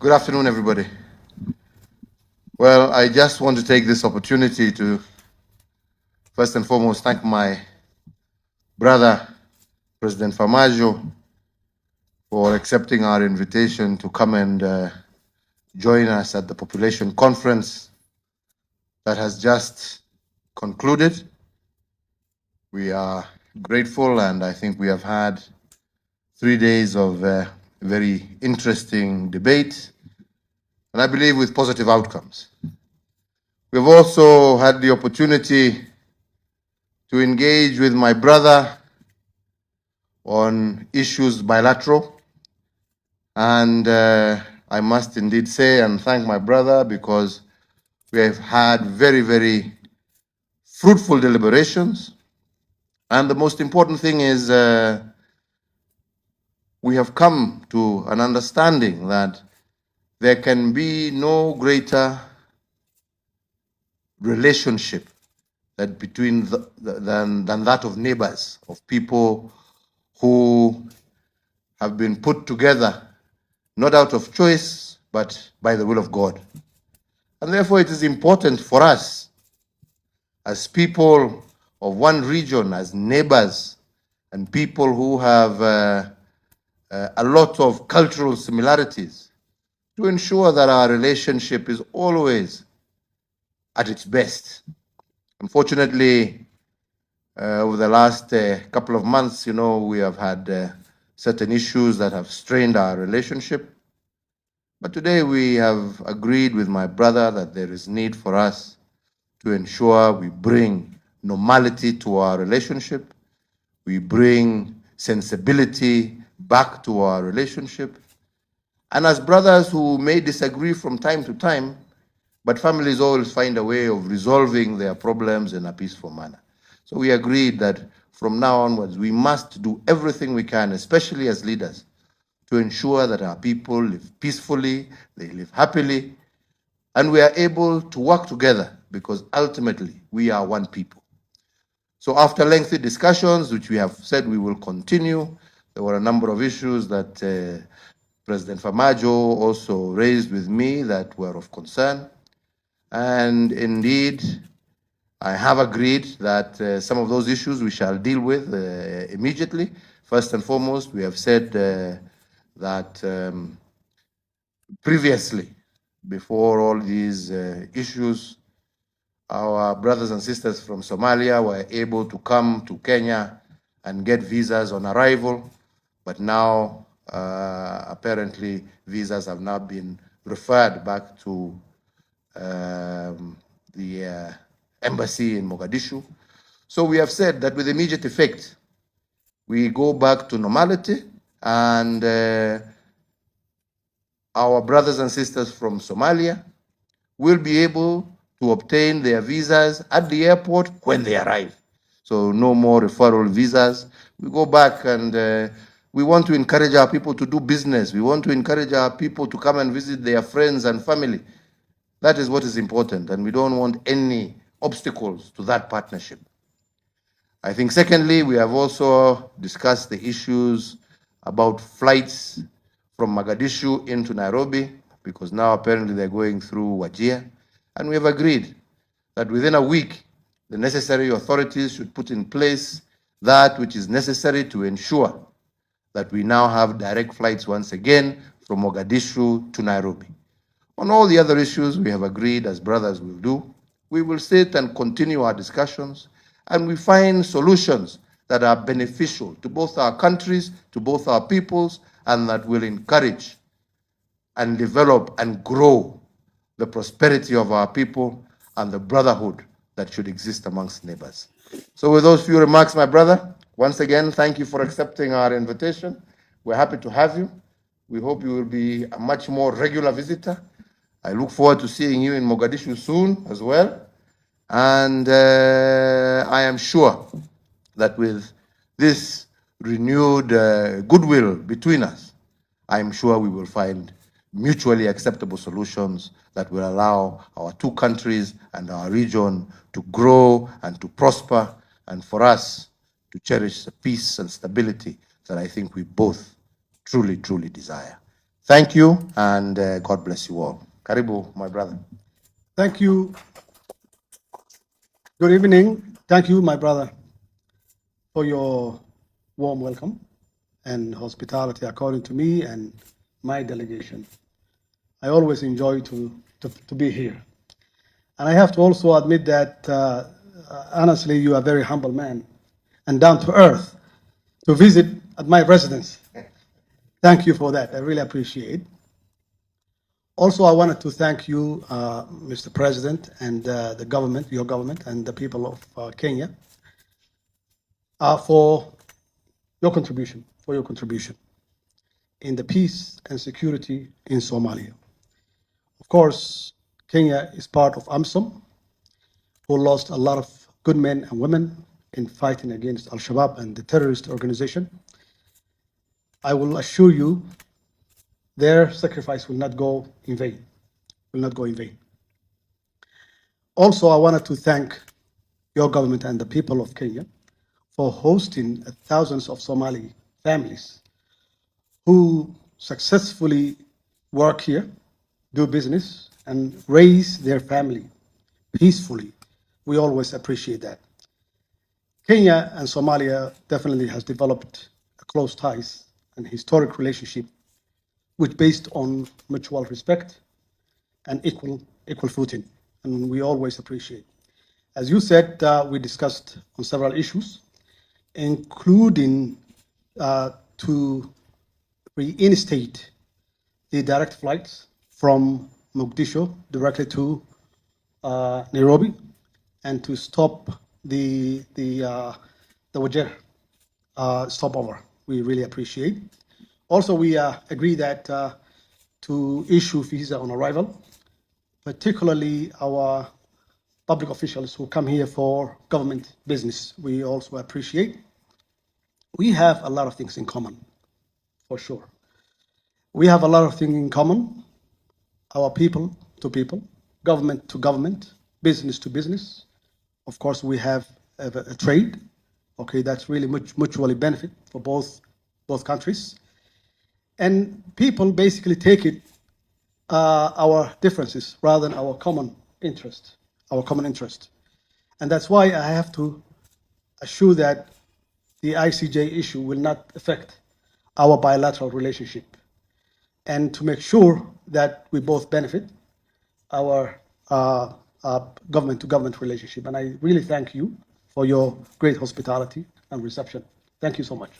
Good afternoon, everybody. Well, I just want to take this opportunity to first and foremost thank my brother, President Farmaajo, for accepting our invitation to come and join us at the population conference that has just concluded. We are grateful, and I think we have had 3 days of very interesting debate, and I believe with positive outcomes. We've also had the opportunity to engage with my brother on issues bilateral, and I must indeed say and thank my brother because we have had very, very fruitful deliberations, and the most important thing is we have come to an understanding that there can be no greater relationship that between than that of neighbors, of people who have been put together not out of choice, but by the will of God. And therefore it is important for us as people of one region, as neighbors, and people who have a lot of cultural similarities, to ensure that our relationship is always at its best. Unfortunately, over the last couple of months, we have had certain issues that have strained our relationship. But today we have agreed with my brother that there is need for us to ensure we bring normality to our relationship, we bring sensibility back to our relationship. And as brothers who may disagree from time to time, but families always find a way of resolving their problems in a peaceful manner. So we agreed that from now onwards, we must do everything we can, especially as leaders, to ensure that our people live peacefully, they live happily, and we are able to work together because ultimately we are one people. So after lengthy discussions, which we have said we will continue, there were a number of issues that President Farmaajo also raised with me that were of concern. And indeed, I have agreed that some of those issues we shall deal with immediately. First and foremost, we have said that previously, before all these issues, our brothers and sisters from Somalia were able to come to Kenya and get visas on arrival, but now apparently visas have now been referred back to the embassy in Mogadishu. So we have said that with immediate effect, we go back to normality, and our brothers and sisters from Somalia will be able to obtain their visas at the airport when they arrive. So no more referral visas. We go back, and we want to encourage our people to do business. We want to encourage our people to come and visit their friends and family. That is what is important, and we don't want any obstacles to that partnership. I think secondly, we have also discussed the issues about flights from Mogadishu into Nairobi, because now apparently they're going through Wajir. And we have agreed that within a week, the necessary authorities should put in place that which is necessary to ensure that we now have direct flights once again from Mogadishu to Nairobi. On all the other issues, we have agreed, as brothers will do, we will sit and continue our discussions, and we find solutions that are beneficial to both our countries, to both our peoples, and that will encourage and develop and grow the prosperity of our people and the brotherhood that should exist amongst neighbors. So with those few remarks, my brother, once again, thank you for accepting our invitation. We're happy to have you. We hope you will be a much more regular visitor. I look forward to seeing you in Mogadishu soon as well. And I am sure that with this renewed goodwill between us, I am sure we will find mutually acceptable solutions that will allow our two countries and our region to grow and to prosper, and for us to cherish the peace and stability that I think we both truly, truly desire. Thank you, and God bless you all. Karibu, my brother. Thank you. Good evening. Thank you, my brother, for your warm welcome and hospitality according to me and my delegation. I always enjoy to be here. And I have to also admit that, honestly, you are a very humble man and down to earth to visit at my residence. Thank you for that. I really appreciate it. Also, I wanted to thank you, Mr. President, and the government, your government, and the people of Kenya for your contribution, in the peace and security in Somalia. Of course, Kenya is part of AMSOM, who lost a lot of good men and women in fighting against Al-Shabaab and the terrorist organization. I will assure you their sacrifice will not go in vain, Also, I wanted to thank your government and the people of Kenya for hosting thousands of Somali families who successfully work here, do business, and raise their family peacefully. We always appreciate that. Kenya and Somalia definitely has developed close ties and historic relationship, which based on mutual respect and equal footing, and we always appreciate. As you said, we discussed on several issues, including to reinstate the direct flights from Mogadishu directly to Nairobi, and to stop the Wajir stopover. We really appreciate. Also, we agree that to issue visa on arrival, particularly our public officials who come here for government business. We also appreciate. We have a lot of things in common, for sure. We have a lot of things in common, our people to people, government to government, business to business. Of course, we have a trade, okay, that's really mutually benefit for both countries. And people basically take it our differences rather than our common interest, And that's why I have to assure that the ICJ issue will not affect our bilateral relationship, and to make sure that we both benefit our government-to-government relationship. And I really thank you for your great hospitality and reception. Thank you so much.